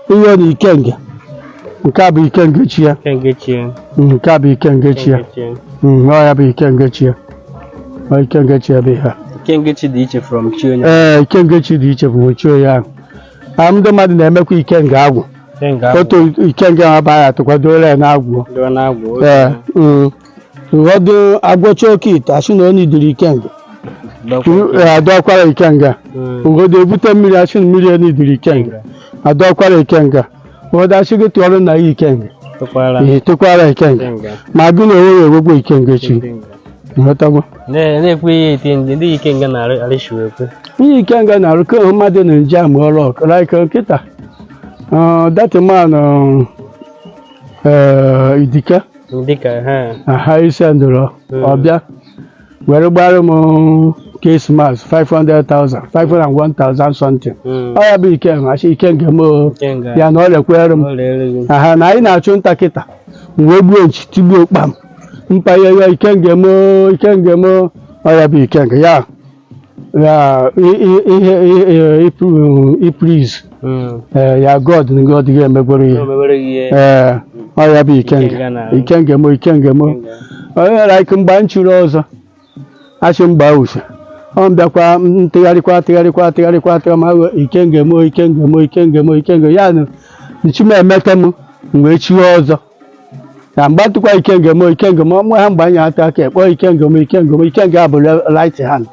ihe na ikenga nke a bụ ikenga chi ya nke a bụ ikenga chi ya ọ ya bụ ikenga chi ya ikenga chi ya bụ ha ikenga chi dị iche from chi onye ikenga chi dị iche bụ chi onye ahụ ndị mmadụ na-emekwa ikenga agwụ otu ikenga ha baa ya tụkwadola ya na-agwụ ụfọdụ agwọcha oke ite asị na onye idiri ikenga adọkwara ikenga ụfọdụ ebute mmiri asị na mmiri onye idiri ikenga adọkwara ikenga ụfọdụ asị gị tụọrọ na ya ikenga tụkwara ikenga ma gị na onwe ewegwo ikenga chi nghọtago na-ekwe ihe ite ndị ikenga na-arịshiwe ekwe ihe ikenga na-arụ ka mmadụ na nje ama ọrụ ọkụ like nkịta that man Idika aha isi ndụrụ ọbịa were gbara m Christmas 500,000 501,000 something ọ ya bụ ikenga asị ikenga m ya na ọ lekwere m aha na anyị na-achụ nta kịta wee gbuo nchi tigbuo kpam mpaghara ya ikenga m ọ ya bụ ikenga ya ihe ipriz ya God ga-emegwere ihe ọ ya bụ ikenga m onye like mgbe m chụrụ ọzọ asị mgba uche ọ bịakwa ntịgharịkwa ma ikenga ya na Chimemeka m wee chiwe ọzọ na mgbatụkwa ikenga m ọmụ ha mgbe anyị ata aka ekpọ ikenga bụ right hand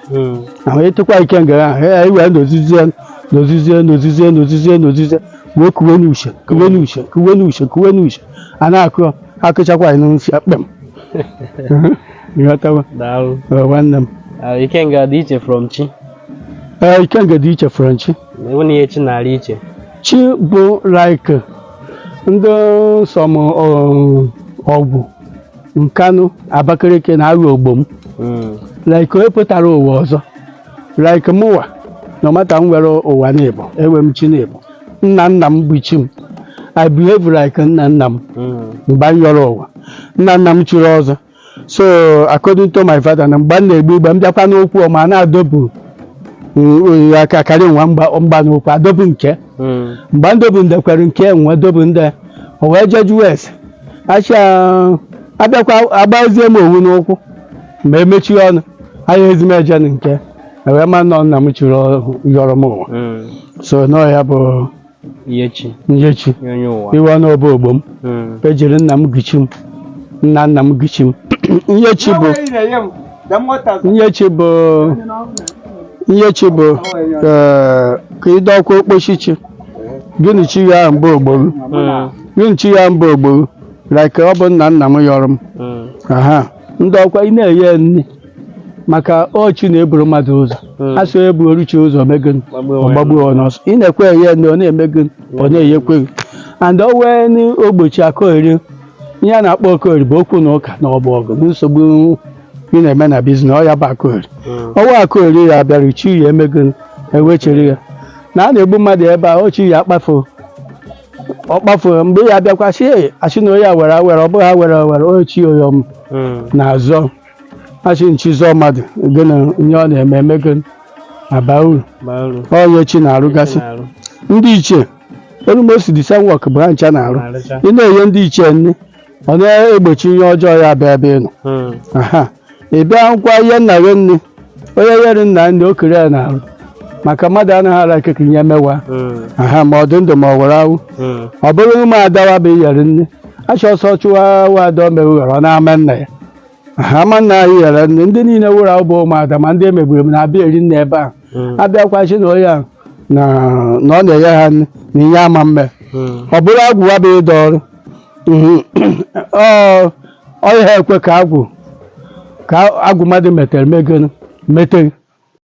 ahụ ịtụkwa ikenga ahụ iwe nozizie wee kuwe n'uche a na-akụ akụchakwa anyị n'uche akpem nwanne m ikenga dị iche from chi ikenga dị iche from chi ihe chi na-arị iche chi bụ like ndị sọm ọgwụ Nkanụ Abakaliki na agha Ogbom like onye pụtara ụwa ọzọ like mụwa na ọmata m nwere ụwa n'Igbo ewe m chi n'Igbo nna m bụ chi m I behave like nna m mgbe m yọrọ ụwa nna m chụrụ ọzọ so according to my father na mgbe m na-egbu igbe m bịakwa n'okwu ọma na-adọbụ aka karịa nwa mgba n'okwu adọbụ nke mgbe m dobu ndekwere nke nwe dobu ndị o wee jeju wes abịakwa agbazie m owu n'ụkwụ ma emechi ọnụ anya ezimeje nke wee ma nọ nna m chụrụ yọrọ m ụwa so nọ ya bụ nyechi iwe ọnụ ọba Ogbom ejiri nna m gichi m nna m gichi m nyechi bụ ka ịdọkwa okpochichi gịnị chi ya mbụ ogboro like ọ bụ nna m yọrọ m aha ndị ọkwa ị na-enye nne maka ọchị na-eburu mmadụ ụzọ a sị ebu oruchi ụzọ megịn ọgbagbuo n'ọsọ ị na-ekwe enye nne ọ na-emegịn ọ na-enyekweghị and o wee n'ogbochi Akorie ihe a na-akpọ Akorie bụ okwu na ụka na ọbụ ọgụ na nsogbu ị na-eme na biznes ọ ya bụ Akorie ọnwa Akorie ya bịara chi ya emegịn ewechere ya na a na-egbu mmadụ ebe a ọchị ya ọ kpafuru mgbe ya bịakwa achị na onye were ọ bụghị ha were ochi oyom na-azọ achị nchi zọọ mmadụ gịnị nye ọ na-eme emego aba uru onye chi na-arụgasị ndị ichie erumosi disenwok bụ ha ncha na-arụ ị na-enye ndị ichie nne ọ na-egbochi ihe ọjọọ ya bịa ebe ị nọ aha ị bịa nkwa ihe nna gị nne onye nyere nna nne o kere ya na-arụ maka mmadụ anaghị ara ekeke nye mewa aha ma ọ dị ndụ ma ọ were awụ ọ bụrụ ụmụ adawa bụ iyere nne achọ ọsọ chụwa wada omewughara ọ na-ama nna ya aha ama nna anyị yere nne ndị niile wụrụ ahụ bụ ụmụada ma ndị emegburu m na-abịa eri nne ebe ahụ abịakwachi na onye ahụ na ọ na-enye ha nne na ihe ama mme ọ bụrụ agwụwa bụ ịdọ ọrụ ọ ihe ekwe ka agwụ mmadụ metere meteghị